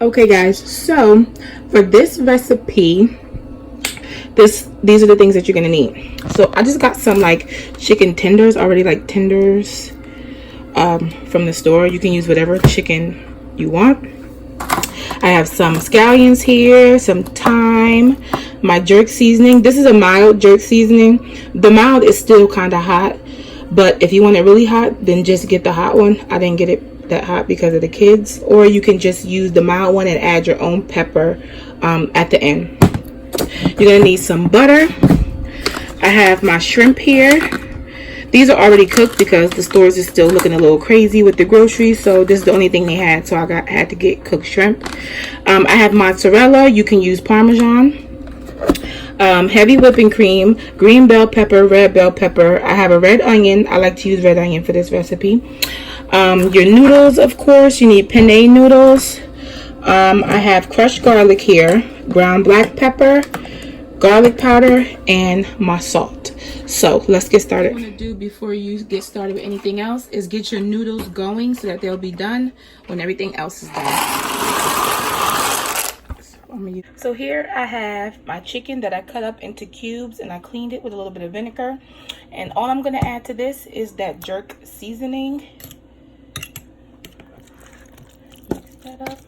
Okay guys, so for this recipe, these are the things that you're gonna need. So I just got some like chicken tenders, already like tenders from the store. You can use whatever chicken you want. I have some scallions here, some thyme, my jerk seasoning. This is a mild jerk seasoning. The mild is still kind of hot, but if you want it really hot, then just get the hot one. I didn't get it that hot because of the kids. Or you can just use the mild one and add your own pepper at the end. You're gonna need some butter. I have my shrimp here. These are already cooked because the stores is still looking a little crazy with the groceries, so this is the only thing they had, so I had to get cooked shrimp. I have mozzarella. You can use Parmesan. Heavy whipping cream, green bell pepper, red bell pepper. I have a red onion. I like to use red onion for this recipe. Your noodles, of course. You need penne noodles. I have crushed garlic here, ground black pepper, garlic powder, and my salt. So let's get started. What you want to do before you get started with anything else is get your noodles going so that they'll be done when everything else is done. So here I have my chicken that I cut up into cubes and I cleaned it with a little bit of vinegar. And all I'm going to add to this is that jerk seasoning. Mix that up.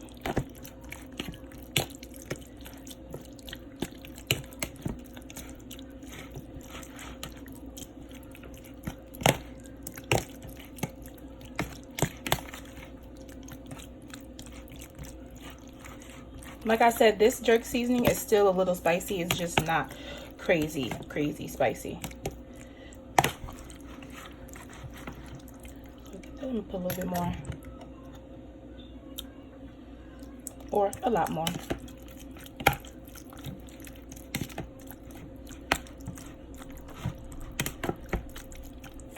Like I said, this jerk seasoning is still a little spicy. It's just not crazy spicy. Let me put a little bit more. Or a lot more.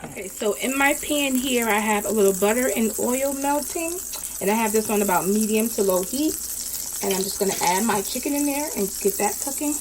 Okay, so in my pan here, I have a little butter and oil melting. And I have this on about medium to low heat. And I'm just going to add my chicken in there and get that cooking.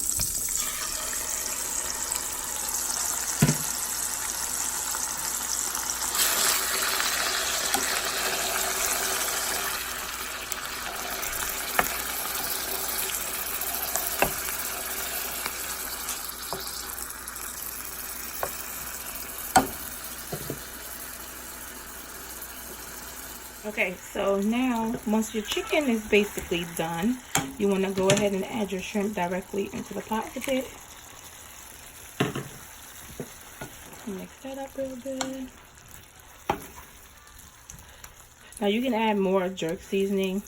Okay, so now once your chicken is basically done, you want to go ahead and add your shrimp directly into the pot with it. Mix that up real good. Now you can add more jerk seasoning,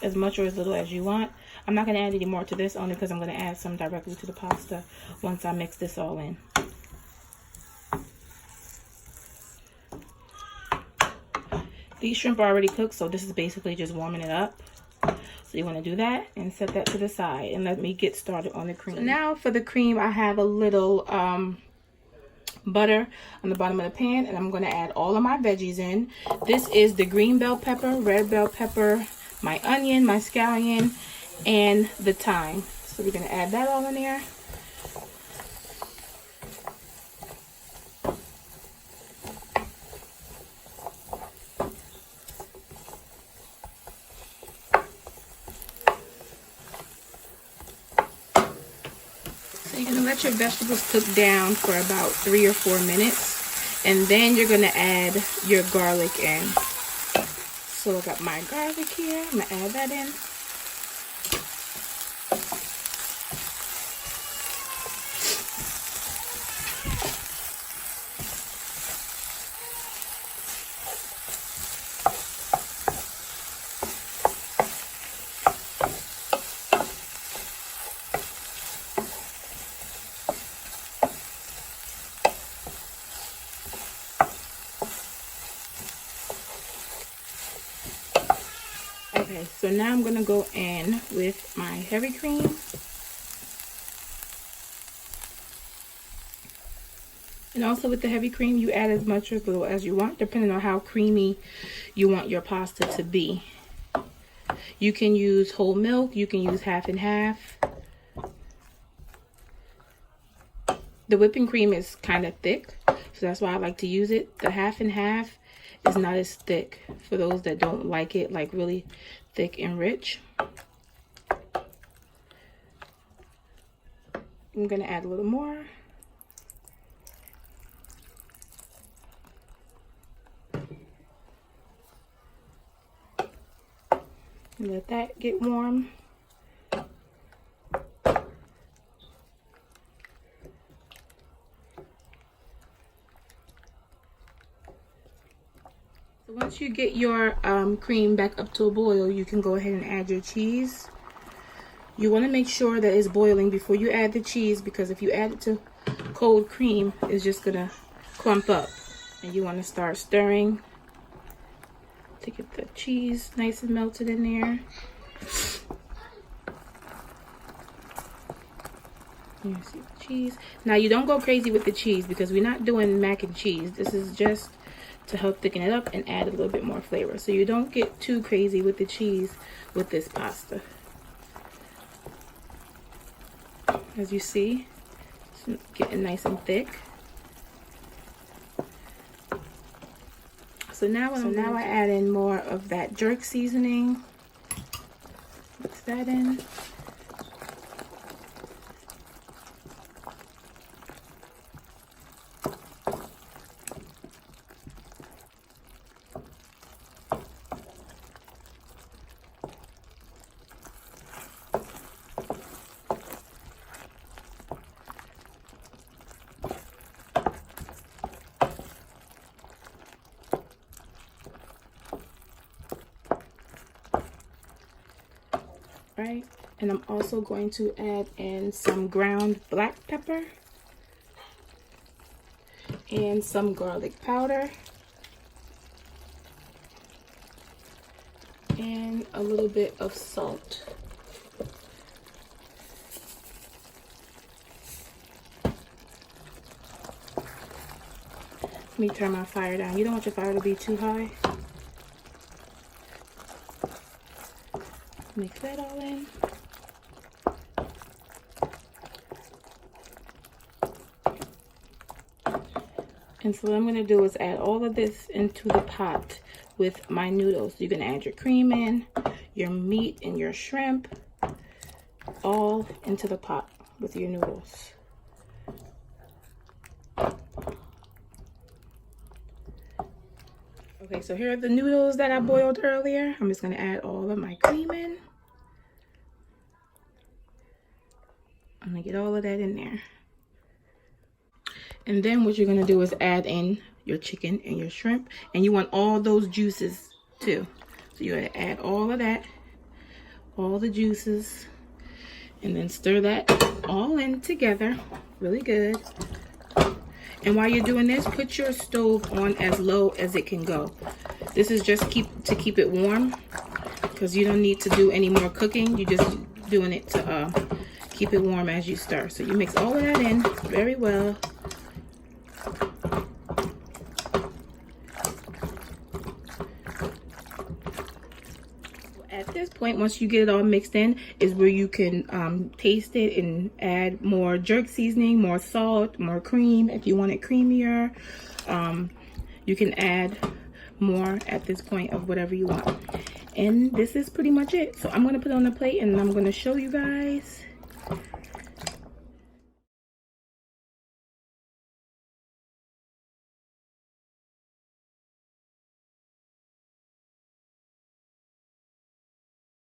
as much or as little as you want. I'm not going to add any more to this only because I'm going to add some directly to the pasta once I mix this all in. These shrimp are already cooked, so this is basically just warming it up. So you want to do that and set that to the side and let me get started on the cream. So now for the cream, I have a little butter on the bottom of the pan, and I'm going to add all of my veggies in. This is the green bell pepper, red bell pepper, my onion, my scallion, and the thyme. So we're going to add that all in there. You're going to let your vegetables cook down for about 3 or 4 minutes. And then you're going to add your garlic in. So I got my garlic here. I'm going to add that in. Okay, so now I'm going to go in with my heavy cream. And also with the heavy cream, you add as much or as little as you want, depending on how creamy you want your pasta to be. You can use whole milk, you can use half and half. The whipping cream is kind of thick, so that's why I like to use it. The half and half is not as thick for those that don't like it like really thick and rich. I'm gonna add a little more. Let that get warm. So once you get your cream back up to a boil, you can go ahead and add your cheese. You want to make sure that it's boiling before you add the cheese, because if you add it to cold cream, it's just gonna clump up. And you want to start stirring to get the cheese nice and melted in there. You see the cheese. Now you don't go crazy with the cheese because we're not doing mac and cheese. This is just to help thicken it up and add a little bit more flavor. So you don't get too crazy with the cheese with this pasta. As you see, it's getting nice and thick. So now I add in more of that jerk seasoning. Mix that in. Right, and I'm also going to add in some ground black pepper and some garlic powder and a little bit of salt. Let me turn my fire down. You don't want your fire to be too high. Mix that all in. And so what I'm going to do is add all of this into the pot with my noodles. You can add your cream in, your meat and your shrimp, all into the pot with your noodles. Okay, so here are the noodles that I boiled earlier. I'm just going to add all of my cream in. I'm going to get all of that in there. And then what you're going to do is add in your chicken and your shrimp. And you want all those juices too. So you're going to add all of that, all the juices, and then stir that all in together really good. And while you're doing this, put your stove on as low as it can go. This is just to keep it warm, because you don't need to do any more cooking. You're just doing it to keep it warm as you stir. So you mix all of that in very well. At this point, once you get it all mixed in, is where you can taste it and add more jerk seasoning, more salt, more cream. If you want it creamier, you can add more at this point of whatever you want. And this is pretty much it. So I'm going to put it on the plate and I'm going to show you guys